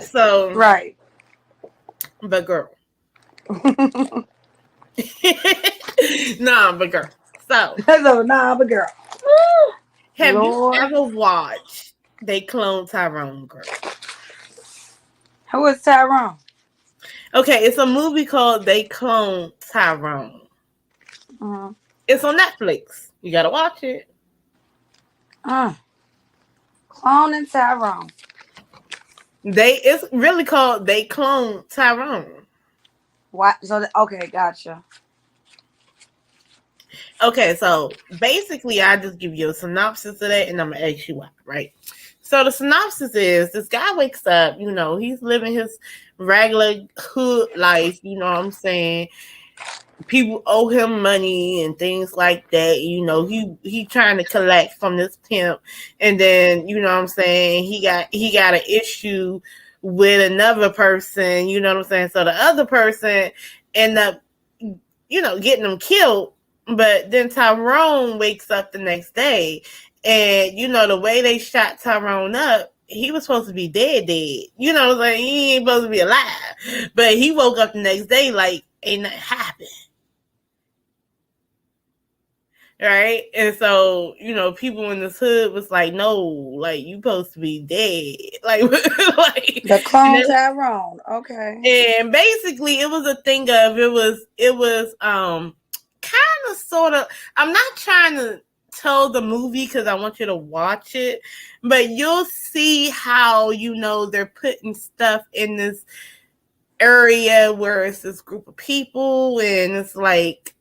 So, Right. but girl. Nah, but girl. So, So, nah, but girl. have you Lord. ever watched They Clone Tyrone, girl? Who is Tyrone? Okay, it's a movie called They Clone Tyrone. Mm. It's on Netflix. You gotta watch it. Mm. Cloning Tyrone. It's really called They Clone Tyrone. What? So, okay, gotcha. Okay, so basically, I just give you a synopsis of that, and I'm gonna ask you why, right? So the synopsis is this guy wakes up, he's living his regular hood life, you know what I'm saying? People owe him money and things like that. He trying to collect from this pimp, and then you know what I'm saying, he got an issue with another person, you know what I'm saying? So the other person end up, getting him killed. But then Tyrone wakes up the next day, and the way they shot Tyrone up, he was supposed to be dead. You know what I'm saying? He ain't supposed to be alive. But he woke up the next day like ain't nothing happened. Right? And so, people in this hood was like, no, like you supposed to be dead. Like like The and, clone then, Tyrone. Okay. and basically it was a thing of it was kind of sort of, I'm not trying to tell the movie because I want you to watch it, but you'll see how they're putting stuff in this area where it's this group of people, and it's like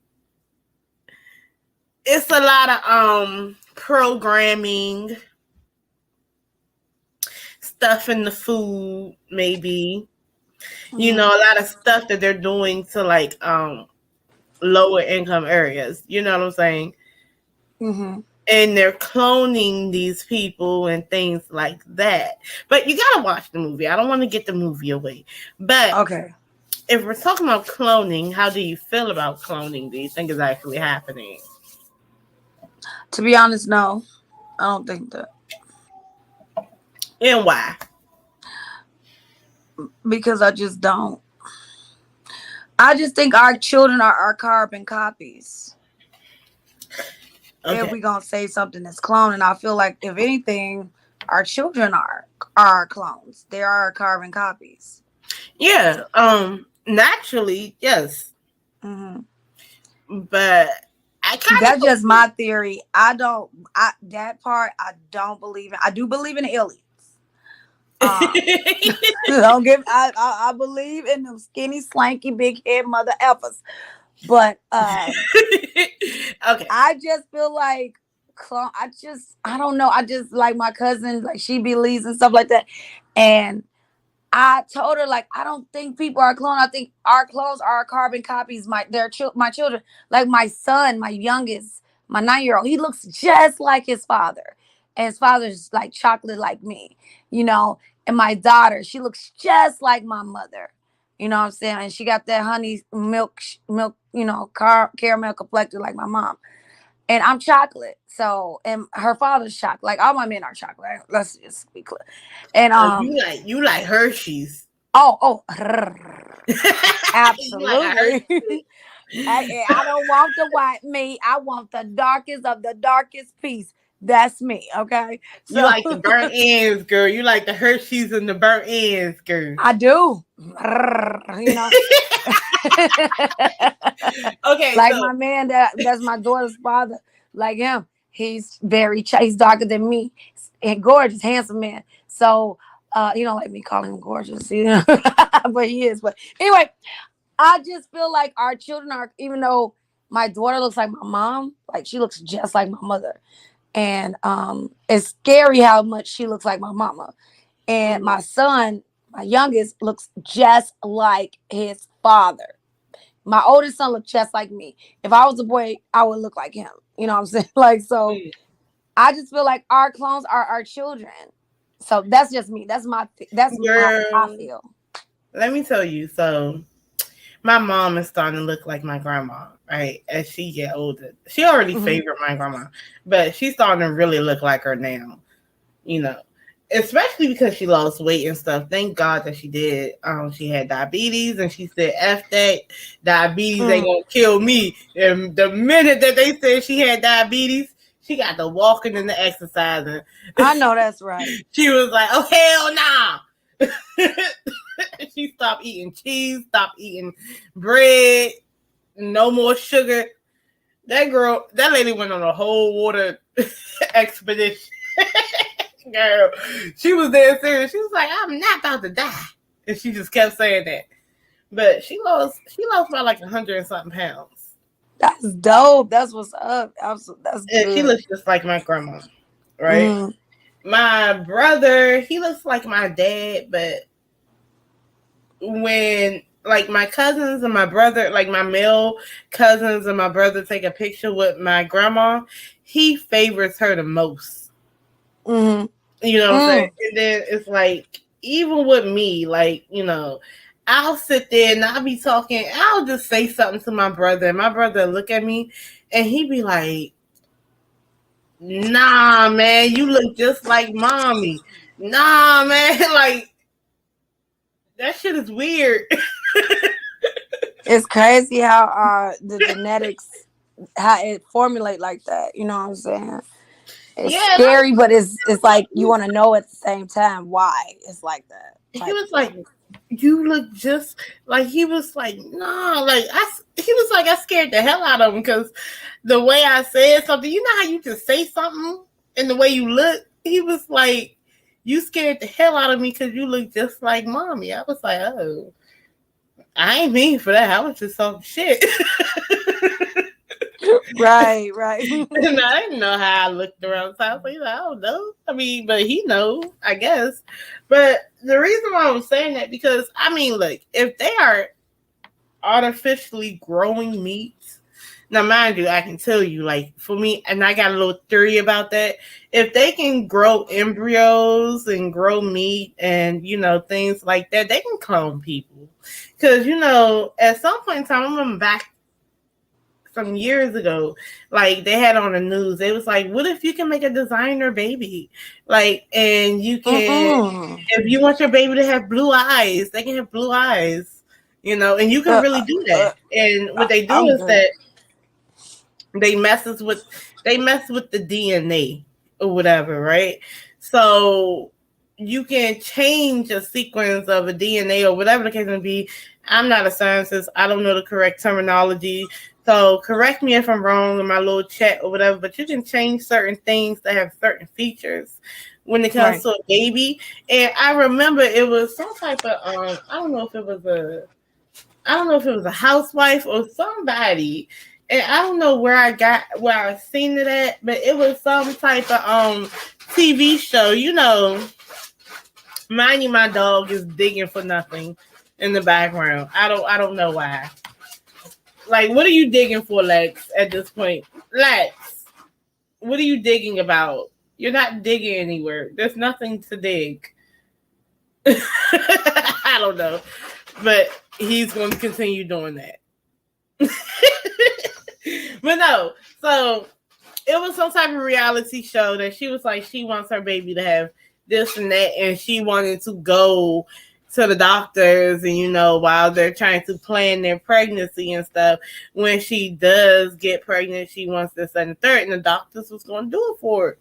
it's a lot of programming stuff in the food, maybe, Mm-hmm. a lot of stuff that they're doing to like lower income areas, you know what I'm saying? Mm-hmm. And they're cloning these people and things like that. But you gotta watch the movie. I don't want to get the movie away. But Okay. if we're talking about cloning, how do you feel about cloning? Do you think it's actually happening? To be honest, no. I don't think that. And why? Because I just don't. I just think our children are our carbon copies. If Okay. we gonna say something that's cloning, I feel like if anything, our children are clones. They are our carbon copies. Yeah. Naturally, yes. Hmm. But I kind That's of just my theory. I don't. I that part I don't believe in. I do believe in aliens. Um, don't give. I believe in them skinny, slanky, big head mother effers. But Okay. I just feel like I don't know. I just like my cousin, like she believes and stuff like that. And I told her like I don't think people are clones. I think our clones are our carbon copies. My children, like my son, my youngest, my 9-year-old. He looks just like his father, and his father's like chocolate like me, you know. And my daughter, she looks just like my mother. You know what I'm saying? And she got that honey milk, caramel complected like my mom. And I'm chocolate. So, and her father's chocolate. Like all my men are chocolate. Let's just be clear. And Oh, you like Hershey's. oh, You like a absolutely. Hershey. I don't want the white meat. I want the darkest of the darkest piece. That's me. Okay. You So like the burnt ends, girl. You like the Hershey's and the burnt ends, girl. I do. You know. Okay, Like so my man that's my daughter's father. Like him. He's darker than me. And gorgeous, handsome man. So you don't like me calling him gorgeous, but he is. But anyway, I just feel like our children are, even though my daughter looks like my mom, like she looks just like my mother. And it's scary how much she looks like my mama. And my son, my youngest, looks just like his father. My oldest son looks just like me. If I was a boy, I would look like him. You know what I'm saying? Like, so I just feel like our clones are our children. So that's just me. That's how I girl, feel. let me tell you. So my mom is starting to look like my grandma, right? As she get older, she already Hmm. favored my grandma, but she's starting to really look like her now. You know, especially because she lost weight and stuff. Thank God that she did. She had diabetes, and she said, "F that, diabetes ain't gonna kill me." And the minute that they said she had diabetes, she got to walking and the exercising. I know that's right. She was like, "Oh hell nah!" She stopped eating cheese, stopped eating bread, no more sugar. That lady went on a whole water expedition. Girl, she was dead serious. She was like, "I'm not about to die," and she just kept saying that. But she lost about like 100 and something pounds. That's dope. That's what's up. Absolutely, that's And she good. looks just like my grandma, right? My brother, he looks like my dad, but when like my cousins and my brother, like my male cousins and my brother take a picture with my grandma, he favors her the most. Mm-hmm. You know what I'm saying? And then it's like, even with me, like, I'll sit there and I'll be talking, I'll just say something to my brother, and my brother look at me and he be like, "Nah, man, you look just like mommy." Nah, man, like, that shit is weird. It's crazy how the genetics, how it formulate like that. You know what I'm saying? It's scary, but it's like you want to know at the same time why it's like that. He was like, "You look just like," he was like, "No," like he was like, I scared the hell out of him because the way I said something, you know how you just say something and the way you look, he was like, "You scared the hell out of me because you look just like mommy." I was like, "Oh, I ain't mean for that. I was just talking shit." Right. And I didn't know how I looked around the house. Like, I don't know. I mean, but he knows, I guess. But the reason why I was saying that, because I mean, look, if they are artificially growing meats, now mind you, I can tell you, like, for me, and I got a little theory about that. If they can grow embryos and grow meat and things like that, they can clone people. Because at some point in time, I remember back some years ago, like they had on the news, they was like, what if you can make a designer baby, like, and you can, if you want your baby to have blue eyes, they can have blue eyes, and you can really do that. And what they do is that they mess with the DNA or whatever, right? So you can change a sequence of a DNA or whatever the case may be. I'm not a scientist. I don't know the correct terminology. So correct me if I'm wrong in my little chat or whatever, but you can change certain things that have certain features when it comes to a baby. And I remember it was some type of I don't know if it was a housewife or somebody. And I don't know where I seen it at, but it was some type of TV show. Mind you, my dog is digging for nothing in the background. I don't know why. Like, what are you digging for, Lex, at this point? Lex, what are you digging about? You're not digging anywhere. There's nothing to dig. I don't know. But he's going to continue doing that. But no. So, it was some type of reality show that she was like, she wants her baby to have this and that, and she wanted to go to the doctors, and while they're trying to plan their pregnancy and stuff, when she does get pregnant, she wants this and the third, and the doctors was going to do it for her.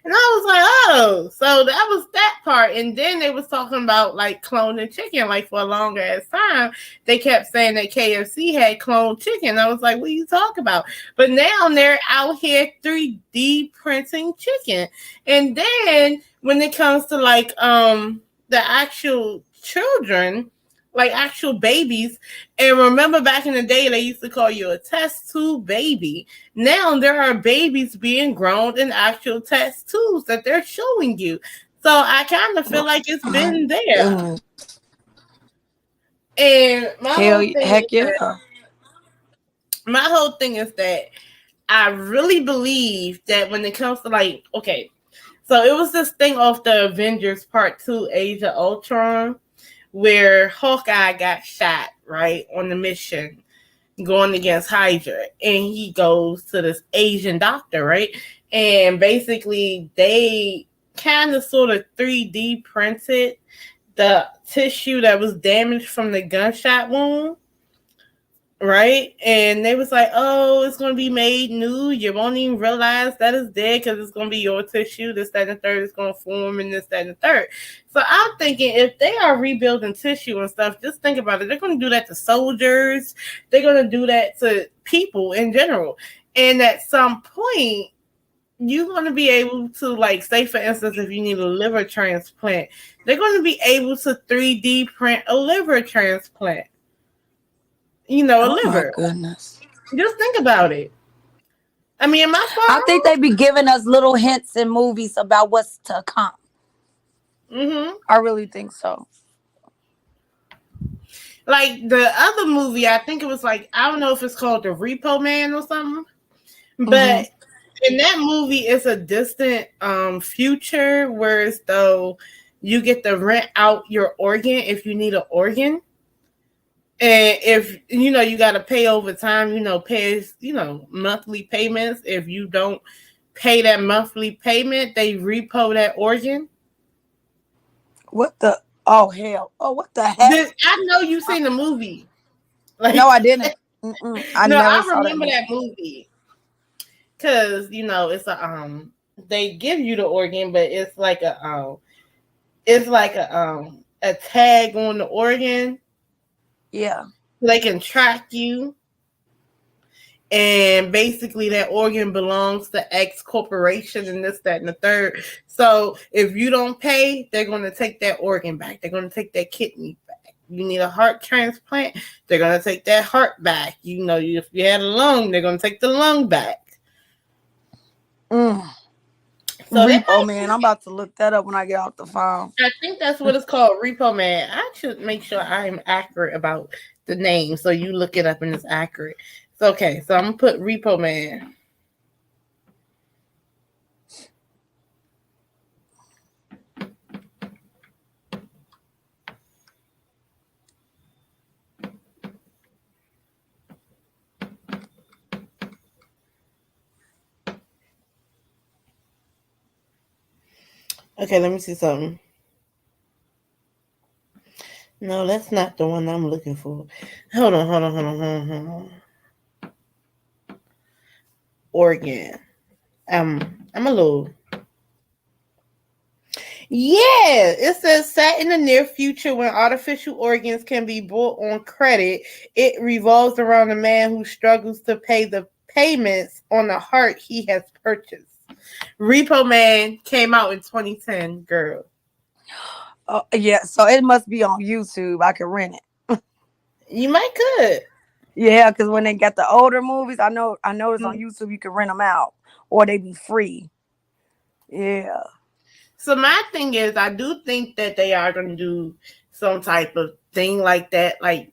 And I was like, oh, so that was that part. And then they was talking about like cloning chicken, like for a longer ass time. They kept saying that KFC had cloned chicken. I was like, what are you talking about? But now they're out here 3D printing chicken. And then when it comes to like the actual children, like actual babies, and remember back in the day they used to call you a test tube baby. Now there are babies being grown in actual test tubes that they're showing you. So I kind of feel like it's been there. And my whole thing is that I really believe that when it comes to like, okay, so it was this thing off the Avengers Part 2 Age of Ultron, where Hawkeye got shot, right, on the mission going against Hydra. And he goes to this Asian doctor, right? And basically they kind of sort of 3D printed the tissue that was damaged from the gunshot wound. Right? And they was like, oh, it's going to be made new. You won't even realize that it's dead because it's going to be your tissue. This, that, and the third is going to form and this, that, and the third. So I'm thinking if they are rebuilding tissue and stuff, just think about it. They're going to do that to soldiers. They're going to do that to people in general. And at some point, you're going to be able to, like, say, for instance, if you need a liver transplant, they're going to be able to 3D print a liver transplant. You know, a liver. My goodness. Just think about it. I mean, am I far I think they be giving us little hints in movies about what's to come. Mm-hmm. I really think so. Like the other movie, I think it was like, I don't know if it's called The Repo Man or something. But in that movie, it's a distant future where it's though you get to rent out your organ if you need an organ. And if, you know, you got to pay over time, you know, pay, you know, monthly payments. If you don't pay that monthly payment, they repo that organ. What the? Oh, hell. Oh, what the heck? I know you've seen the movie. Like, no, I didn't. I remember that movie. Because, you know, it's they give you the organ, but it's like a tag on the organ. Yeah. They can track you. And basically that organ belongs to X corporation and this, that, and the third. So if you don't pay, they're going to take that organ back. They're going to take that kidney back. You need a heart transplant, they're going to take that heart back. You know, if you had a lung, they're going to take the lung back. So Repo Man, I'm about to look that up when I get off the phone. I think that's what it's called, Repo Man. I should make sure I am accurate about the name, so you look it up and it's accurate. So, okay, so I'm gonna put Repo Man. Okay, let me see something. No, that's not the one I'm looking for. Hold on. Organ. I'm a little. Yeah, it says set in the near future when artificial organs can be bought on credit. It revolves around a man who struggles to pay the payments on the heart he has purchased. Repo Man came out in 2010, girl. Oh, yeah, so it must be on YouTube. I can rent it. You might could. Yeah, because when they got the older movies, I noticed on YouTube you can rent them out or they be free. Yeah. So my thing is, I do think that they are going to do some type of thing like that. Like